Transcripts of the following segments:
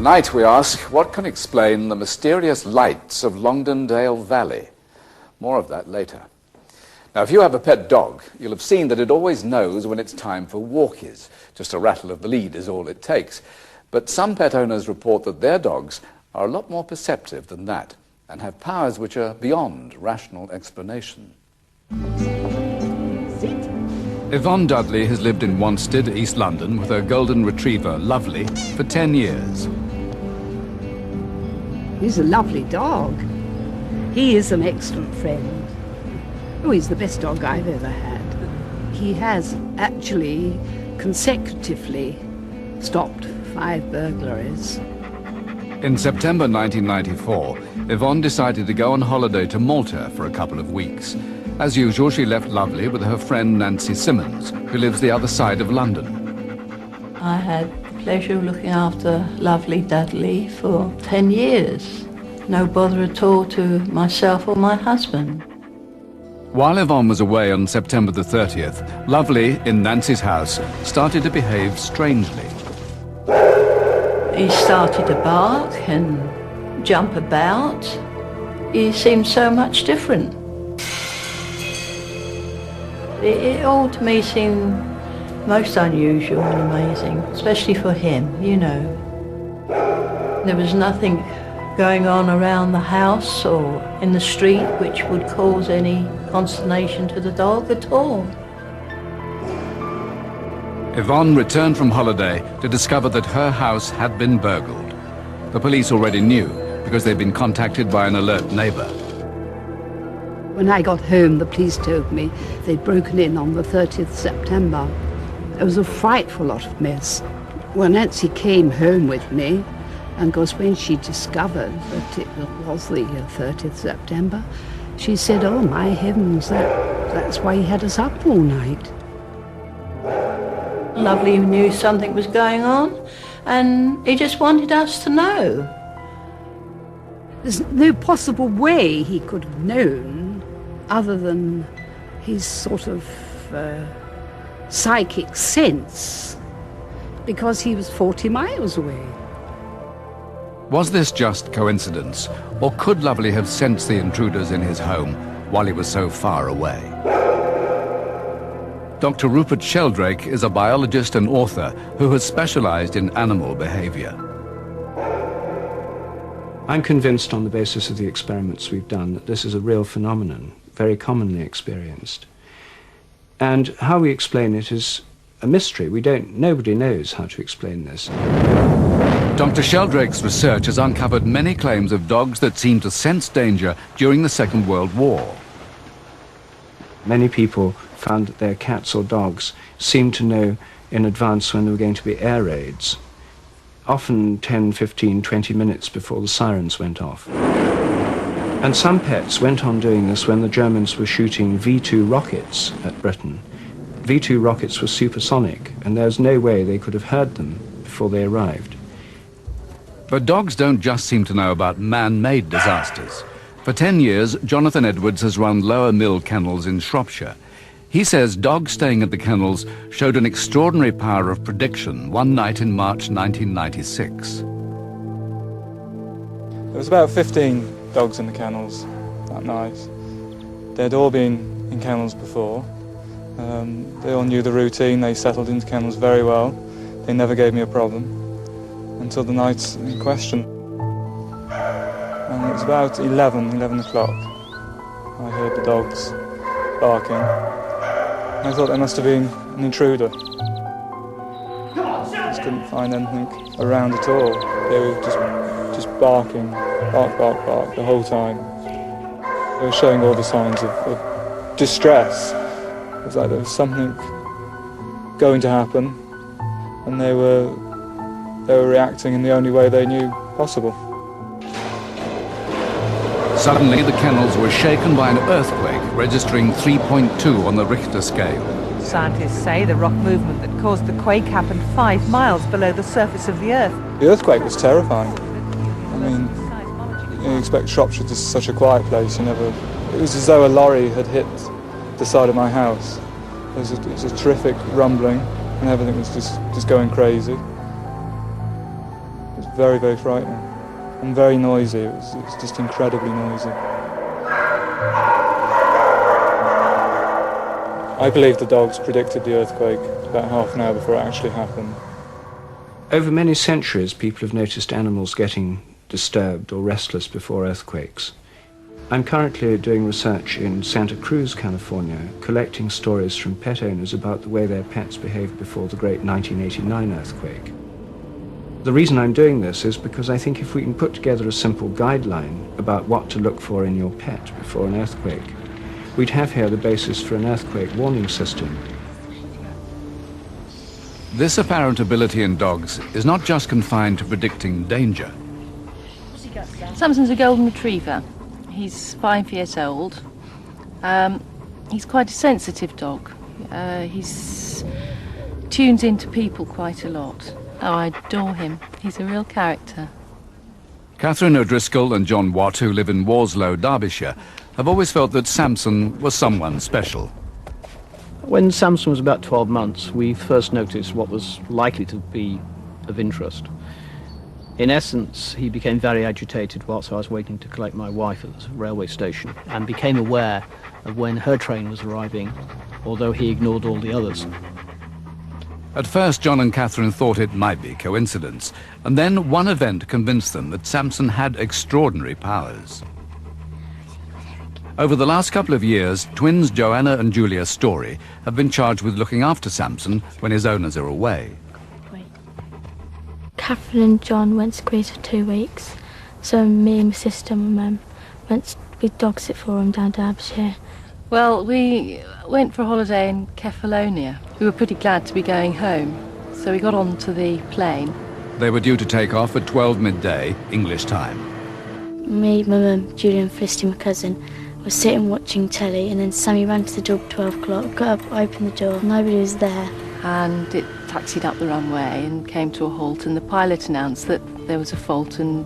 Tonight we ask, what can explain the mysterious lights of Longdendale Valley? More of that later. Now, if you have a pet dog, you'll have seen that it always knows when it's time for walkies. Just a rattle of the lead is all it takes. But some pet owners report that their dogs are a lot more perceptive than that and have powers which are beyond rational explanation. Yvonne Dudley has lived in Wanstead, East London, with her golden retriever, Lovely, for 10 years. He's a lovely dog. He is an excellent friend. Oh, he's the best dog I've ever had. He has actually consecutively stopped 5 burglaries. In September 1994, Yvonne decided to go on holiday to Malta for a couple of weeks. As usual, she left Lovely with her friend Nancy Simmons, who lives the other side of London. I had the pleasure of looking after Lovely Dudley for 10 years. No bother at all to myself or my husband. While Yvonne was away on September the 30th, Lovely, in Nancy's house, started to behave strangely. He started to bark and jump about. He seemed so much different. It all to me seemed most unusual and amazing, especially for him, you know. There was nothing going on around the house or in the street which would cause any consternation to the dog at all. Yvonne returned from holiday to discover that her house had been burgled. The police already knew because they'd been contacted by an alert neighbour. When I got home, the police told me they'd broken in on the 30th September. It was a frightful lot of mess. Well, Nancy came home with me, and of course when she discovered that it was the 30th September, she said, "Oh my heavens, that's why he had us up all night." Lovely knew something was going on, and he just wanted us to know. There's no possible way he could have known other than his sort of psychic sense, because he was 40 miles away. Was this just coincidence, or could Lovely have sensed the intruders in his home while he was so far away? Dr. Rupert Sheldrake is a biologist and author who has specialized in animal behavior. I'm convinced on the basis of the experiments we've done that this is a real phenomenon, very commonly experienced. And how we explain it is a mystery. Nobody knows how to explain this. Dr. Sheldrake's research has uncovered many claims of dogs that seem to sense danger during the Second World War. Many people found that their cats or dogs seemed to know in advance when there were going to be air raids, often 10, 15, 20 minutes before the sirens went off. And some pets went on doing this when the Germans were shooting V-2 rockets at Britain. V-2 rockets were supersonic, and there was no way they could have heard them before they arrived. But dogs don't just seem to know about man-made disasters. For 10 years, Jonathan Edwards has run Lower Mill Kennels in Shropshire. He says dogs staying at the kennels showed an extraordinary power of prediction one night in March 1996. There was about 15 dogs in the kennels that night. They'd all been in kennels before. They all knew the routine. They settled into kennels very well. They never gave me a problem until the night in question. And it was about 11 o'clock. I heard the dogs barking. I thought they must have been an intruder. I just couldn't find anything around at all. They were just barking, bark, the whole time. They were showing all the signs of distress. It was like there was something going to happen, and they were reacting in the only way they knew possible. Suddenly, the kennels were shaken by an earthquake, registering 3.2 on the Richter scale. Scientists say the rock movement that caused the quake happened 5 miles below the surface of the Earth. The earthquake was terrifying. I mean, you expect Shropshire to be such a quiet place. It was as though a lorry had hit the side of my house. It was a terrific rumbling, and everything was just going crazy. It was very, very frightening and very noisy. It was just incredibly noisy. I believe the dogs predicted the earthquake about half an hour before it actually happened. Over many centuries, people have noticed animals getting disturbed or restless before earthquakes. I'm currently doing research in Santa Cruz, California, collecting stories from pet owners about the way their pets behaved before the great 1989 earthquake. The reason I'm doing this is because I think if we can put together a simple guideline about what to look for in your pet before an earthquake, we'd have here the basis for an earthquake warning system. This apparent ability in dogs is not just confined to predicting danger. Samson's a golden retriever. He's 5 years old. He's quite a sensitive dog. He's tunes into people quite a lot. Oh, I adore him. He's a real character. Catherine O'Driscoll and John Watt, who live in Warslow, Derbyshire, have always felt that Samson was someone special. When Samson was about 12 months, we first noticed what was likely to be of interest. In essence, he became very agitated whilst I was waiting to collect my wife at the railway station, and became aware of when her train was arriving, although he ignored all the others. At first, John and Catherine thought it might be coincidence, and then one event convinced them that Samson had extraordinary powers. Over the last couple of years, twins Joanna and Julia Story have been charged with looking after Samson when his owners are away. Catherine and John went to Greece for 2 weeks, so me and my sister and my mum went with dog sit for him down Derbyshire. Well, we went for a holiday in Kefalonia. We were pretty glad to be going home, so we got onto the plane. They were due to take off at 12 midday, English time. Me, my mum, Julia and Felicity, my cousin, were sitting watching telly, and then Sammy ran to the door at 12 o'clock, got up, opened the door, nobody was there. And it taxied up the runway and came to a halt, and the pilot announced that there was a fault and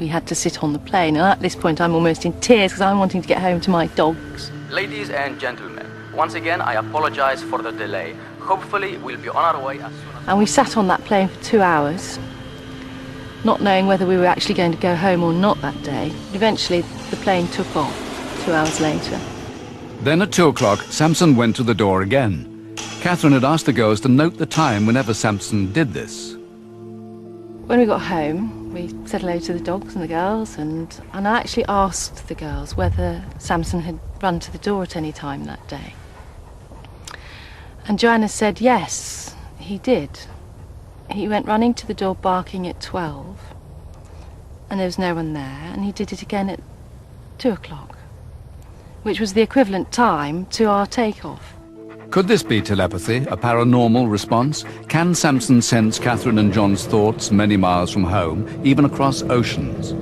we had to sit on the plane. And at this point I'm almost in tears because I'm wanting to get home to my dogs. Ladies and gentlemen, once again I apologize for the delay. Hopefully we'll be on our way as soon as... And we sat on that plane for 2 hours, not knowing whether we were actually going to go home or not that day. Eventually the plane took off 2 hours later. Then at 2 o'clock, Samson went to the door again. Catherine had asked the girls to note the time whenever Samson did this. When we got home, we said hello to the dogs and the girls, and I actually asked the girls whether Samson had run to the door at any time that day. And Joanna said yes, he did. He went running to the door barking at 12, and there was no one there, and he did it again at 2 o'clock, which was the equivalent time to our takeoff. Could this be telepathy, a paranormal response? Can Samson sense Catherine and John's thoughts many miles from home, even across oceans?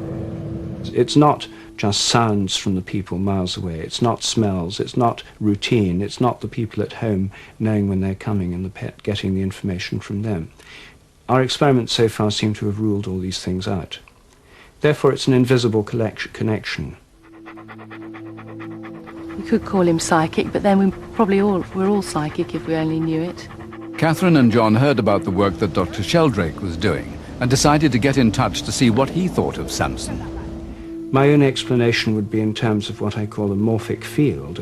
It's not just sounds from the people miles away. It's not smells. It's not routine. It's not the people at home knowing when they're coming and the pet getting the information from them. Our experiments so far seem to have ruled all these things out. Therefore, it's an invisible connection. We could call him psychic, but then we're all psychic if we only knew it. Catherine and John heard about the work that Dr. Sheldrake was doing and decided to get in touch to see what he thought of Samson. My own explanation would be in terms of what I call a morphic field.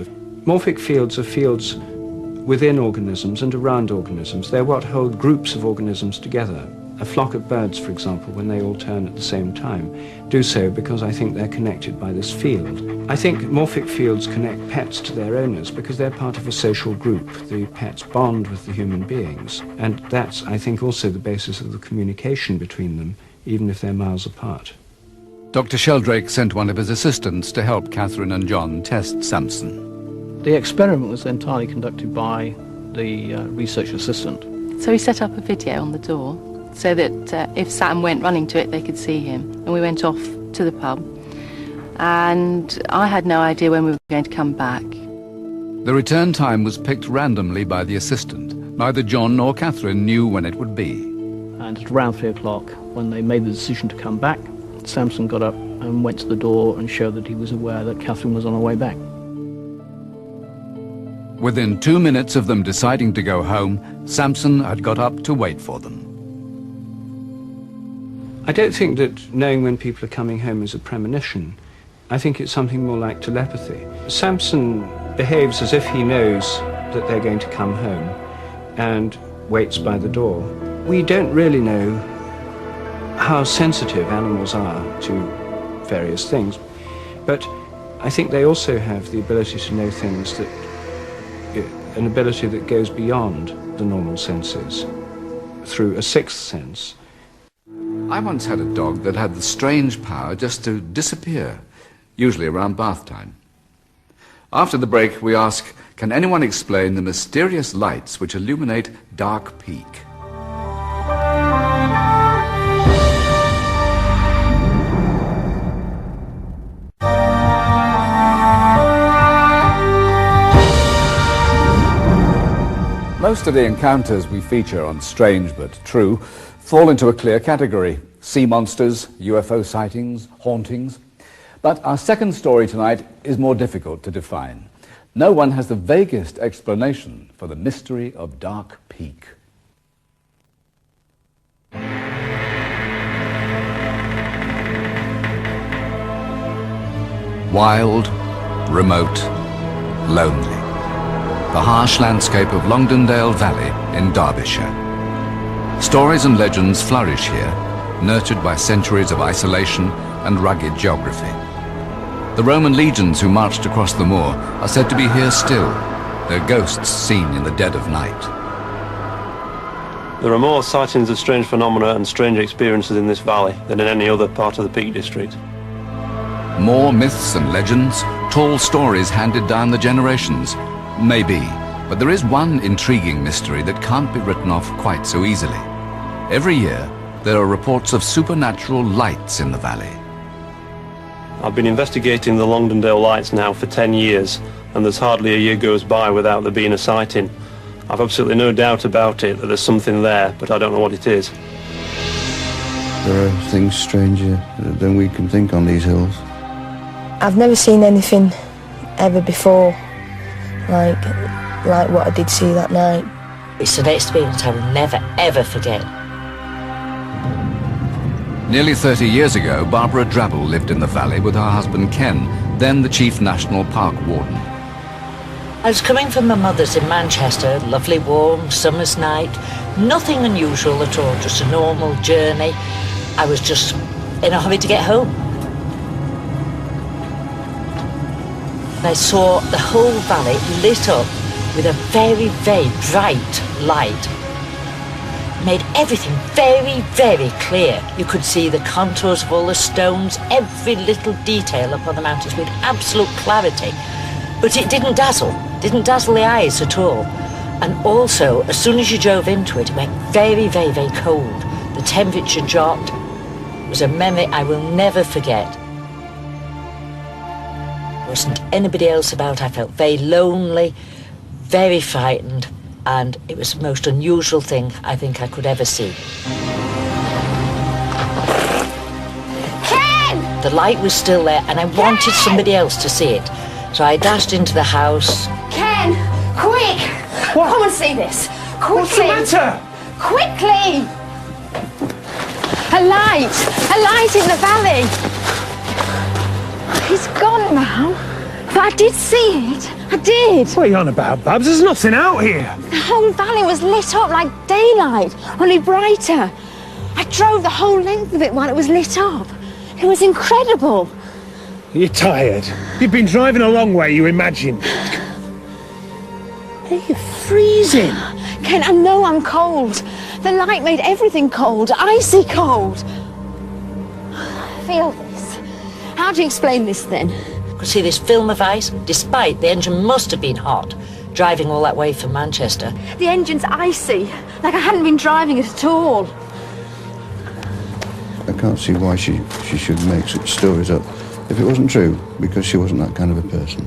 Morphic fields are fields within organisms and around organisms. They're what hold groups of organisms together. A flock of birds, for example, when they all turn at the same time, do so because I think they're connected by this field. I think morphic fields connect pets to their owners because they're part of a social group. The pets bond with the human beings, and that's, I think, also the basis of the communication between them, even if they're miles apart. Dr. Sheldrake sent one of his assistants to help Catherine and John test Samson. The experiment was entirely conducted by the research assistant. So we set up a video on the door so that if Sam went running to it, they could see him. And we went off to the pub. And I had no idea when we were going to come back. The return time was picked randomly by the assistant. Neither John nor Catherine knew when it would be. And at around 3 o'clock, when they made the decision to come back, Samson got up and went to the door and showed that he was aware that Catherine was on her way back. Within 2 minutes of them deciding to go home, Samson had got up to wait for them. I don't think that knowing when people are coming home is a premonition. I think it's something more like telepathy. Samson behaves as if he knows that they're going to come home and waits by the door. We don't really know how sensitive animals are to various things, but I think they also have the ability to know things that, an ability that goes beyond the normal senses, through a sixth sense. I once had a dog that had the strange power just to disappear, usually around bath time. After the break, we ask, can anyone explain the mysterious lights which illuminate Dark Peak? Most of the encounters we feature on Strange But True fall into a clear category: sea monsters, UFO sightings, hauntings. But our second story tonight is more difficult to define. No one has the vaguest explanation for the mystery of Dark Peak. Wild, remote, lonely. The harsh landscape of Longdendale Valley in Derbyshire. Stories and legends flourish here, nurtured by centuries of isolation and rugged geography. The Roman legions who marched across the moor are said to be here still, their ghosts seen in the dead of night. There are more sightings of strange phenomena and strange experiences in this valley than in any other part of the Peak District. More myths and legends, tall stories handed down the generations. Maybe, but there is one intriguing mystery that can't be written off quite so easily. Every year, there are reports of supernatural lights in the valley. I've been investigating the Longdendale lights now for 10 years, and there's hardly a year goes by without there being a sighting. I've absolutely no doubt about it that there's something there, but I don't know what it is. There are things stranger than we can think on these hills. I've never seen anything ever before like what I did see that night. It's an experience I will never ever forget. Nearly 30 years ago, Barbara Drabble lived in the valley with her husband Ken, then the Chief National Park Warden. I was coming from my mother's in Manchester, lovely warm summer's night, nothing unusual at all, just a normal journey. I was just in a hurry to get home. I saw the whole valley lit up with a very, very bright light. Made everything very, very clear. You could see the contours of all the stones, every little detail up on the mountains with absolute clarity. But it didn't dazzle the eyes at all. And also, as soon as you drove into it, it went very, very, very cold. The temperature dropped. It was a memory I will never forget. There wasn't anybody else about. I felt very lonely, very frightened, and it was the most unusual thing I think I could ever see. Ken! The light was still there, and I wanted somebody else to see it. So I dashed into the house. Ken! Quick! What? Come and see this! Quickly! What's the matter? Quickly! A light in the valley! He's gone now, but I did see it. I did. What are you on about, Babs? There's nothing out here. The whole valley was lit up like daylight, only brighter. I drove the whole length of it while it was lit up. It was incredible. You're tired. You've been driving a long way, you imagine. You're freezing. Ken, I know I'm cold. The light made everything cold, icy cold. Feel this. How do you explain this then? You could see this film of ice, despite the engine must have been hot, driving all that way from Manchester. The engine's icy, like I hadn't been driving it at all. I can't see why she should make such stories up if it wasn't true, because she wasn't that kind of a person.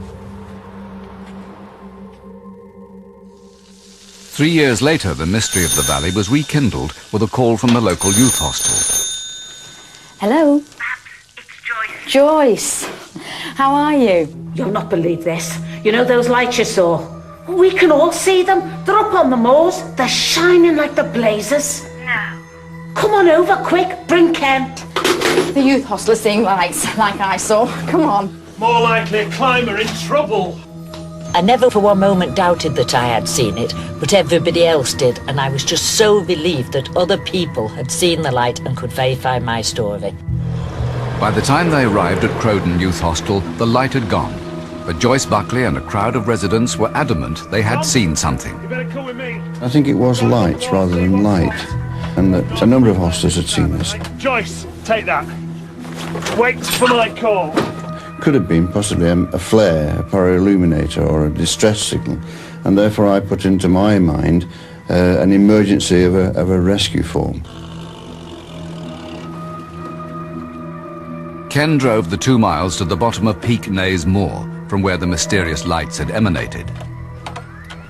3 years later, the mystery of the valley was rekindled with a call from the local youth hostel. Hello? It's Joyce. Joyce, how are you? You'll not believe this. You know those lights you saw? We can all see them. They're up on the moors. They're shining like the blazes. No. Come on over, quick. Bring Ken. The youth hostel is seeing lights, like I saw. Come on. More likely a climber in trouble. I never for one moment doubted that I had seen it, but everybody else did, and I was just so relieved that other people had seen the light and could verify my story. By the time they arrived at Crowden Youth Hostel, the light had gone. But Joyce Buckley and a crowd of residents were adamant they had seen something. You better come with me. I think it was lights rather than light, and that a number of hostlers had seen this. Joyce, take that. Wait for my call. Could have been possibly a flare, a pyroilluminator, or a distress signal, and therefore I put into my mind an emergency of a rescue form. Ken drove the 2 miles to the bottom of Peak Naze Moor, from where the mysterious lights had emanated.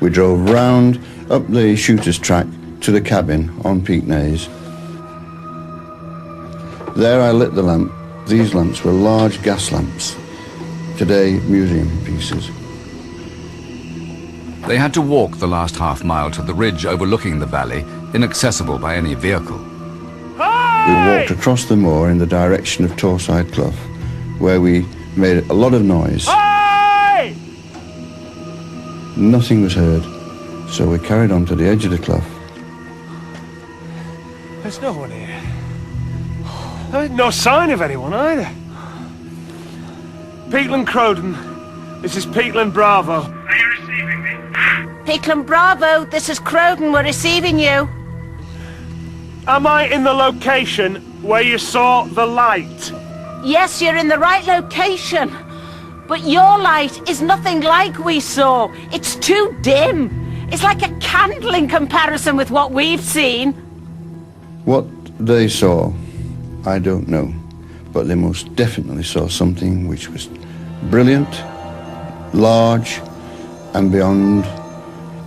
We drove round up the shooter's track to the cabin on Peak Naze. There I lit the lamp. These lamps were large gas lamps, today museum pieces. They had to walk the last half mile to the ridge overlooking the valley, inaccessible by any vehicle. We walked across the moor in the direction of Torside Clough, where we made a lot of noise. Hey! Nothing was heard, so we carried on to the edge of the clough. There's no one here. There's no sign of anyone either. Peatland Crowden, this is Peatland Bravo. Are you receiving me? Peatland Bravo, this is Crowden. We're receiving you. Am I in the location where you saw the light? Yes, you're in the right location. But your light is nothing like we saw. It's too dim. It's like a candle in comparison with what we've seen. What they saw, I don't know, but they most definitely saw something which was brilliant, large, and beyond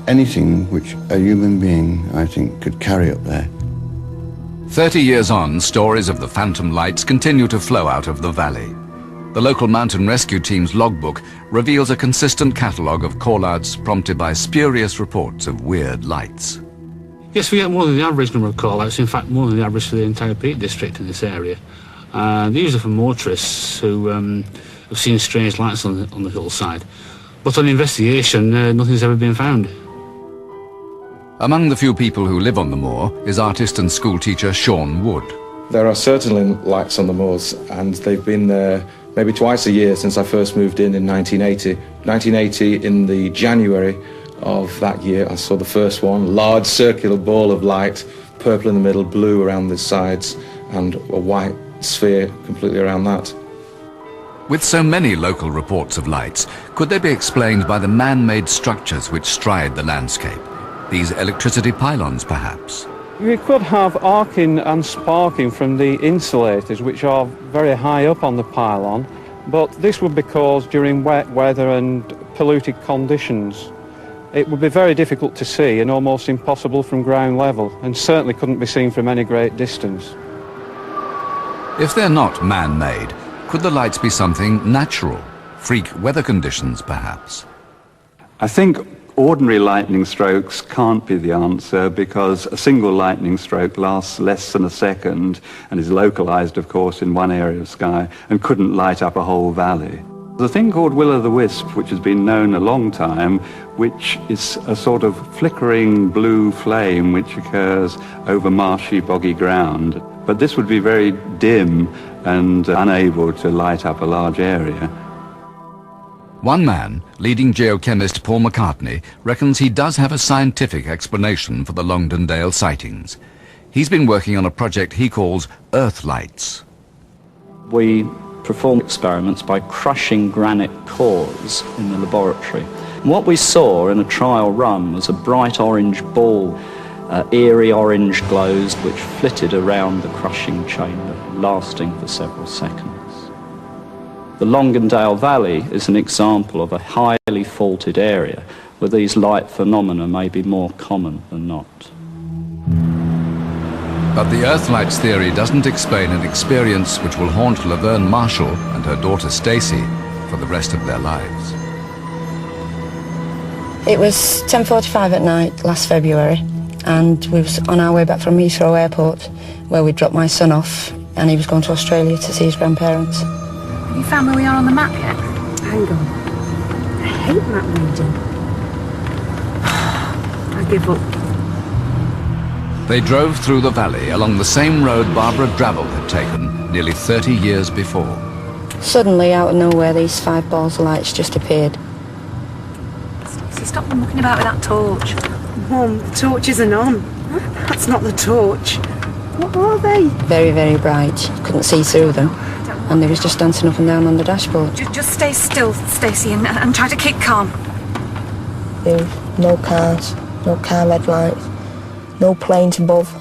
anything which a human being, I think, could carry up there. 30 years on, stories of the phantom lights continue to flow out of the valley. The local mountain rescue team's logbook reveals a consistent catalogue of call-outs prompted by spurious reports of weird lights. Yes, we get more than the average number of call-outs, in fact more than the average for the entire Peak District in this area. These are from motorists who have seen strange lights on the hillside. But on investigation, nothing's ever been found. Among the few people who live on the moor is artist and school teacher Sean Wood. There are certainly lights on the moors, and they've been there maybe twice a year since I first moved in 1980. 1980, in the January of that year, I saw the first one, large circular ball of light, purple in the middle, blue around the sides, and a white sphere completely around that. With so many local reports of lights, could they be explained by the man-made structures which stride the landscape? These electricity pylons, perhaps? We could have arcing and sparking from the insulators, which are very high up on the pylon, but this would be caused during wet weather and polluted conditions. It would be very difficult to see and almost impossible from ground level, and certainly couldn't be seen from any great distance. If they're not man-made, could the lights be something natural? Freak weather conditions, perhaps? I think ordinary lightning strokes can't be the answer, because a single lightning stroke lasts less than a second and is localized, of course, in one area of sky and couldn't light up a whole valley. There's a thing called will-o'-the-wisp, which has been known a long time, which is a sort of flickering blue flame which occurs over marshy, boggy ground. But this would be very dim and unable to light up a large area. One man, leading geochemist Paul McCartney, reckons he does have a scientific explanation for the Longdendale sightings. He's been working on a project he calls Earth Lights. We perform experiments by crushing granite cores in the laboratory. What we saw in a trial run was a bright orange ball, eerie orange glows which flitted around the crushing chamber, lasting for several seconds. The Longdendale Valley is an example of a highly faulted area where these light phenomena may be more common than not. But the Earth Lights theory doesn't explain an experience which will haunt Laverne Marshall and her daughter Stacey for the rest of their lives. It was 10:45 at night last February, and we was on our way back from Heathrow Airport, where we dropped my son off, and he was going to Australia to see his grandparents. Have you found where we are on the map yet? Hang on. I hate map reading. I give up. They drove through the valley along the same road Barbara Drabble had taken nearly 30 years before. Suddenly, out of nowhere, these 5 balls of lights just appeared. Stacey, stop mucking about with that torch. Mum, the torch isn't on. That's not the torch. What are they? Very, very bright. Couldn't see through them. And they was just dancing up and down on the dashboard. Just stay still, Stacey, and try to keep calm. There was no cars, no car red lights, no planes above,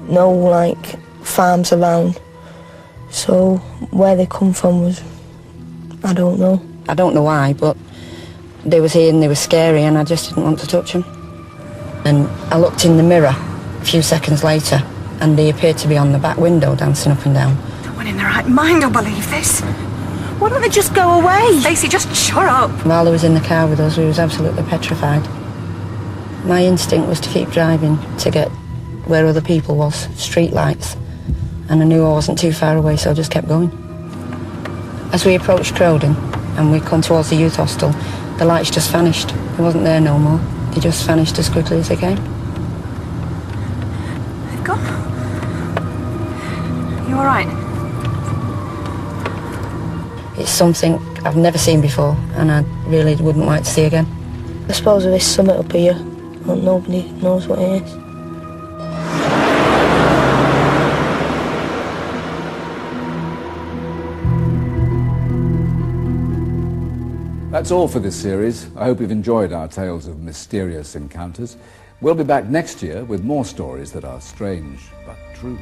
no, like, farms around. So where they come from was, I don't know. I don't know why, but they was here and they were scary, and I just didn't want to touch them. And I looked in the mirror a few seconds later, and they appeared to be on the back window dancing up and down. No one in their right mind will believe this. Why don't they just go away? Stacey, just shut up. While they was in the car with us, we was absolutely petrified. My instinct was to keep driving to get where other people was, street lights. And I knew I wasn't too far away, so I just kept going. As we approached Crowden and we come towards the youth hostel, the lights just vanished. They wasn't there no more. They just vanished as quickly as they came. They've gone. You all right? It's something I've never seen before, and I really wouldn't like to see again. I suppose there is something up here, but nobody knows what it is. That's all for this series. I hope you've enjoyed our tales of mysterious encounters. We'll be back next year with more stories that are strange but true.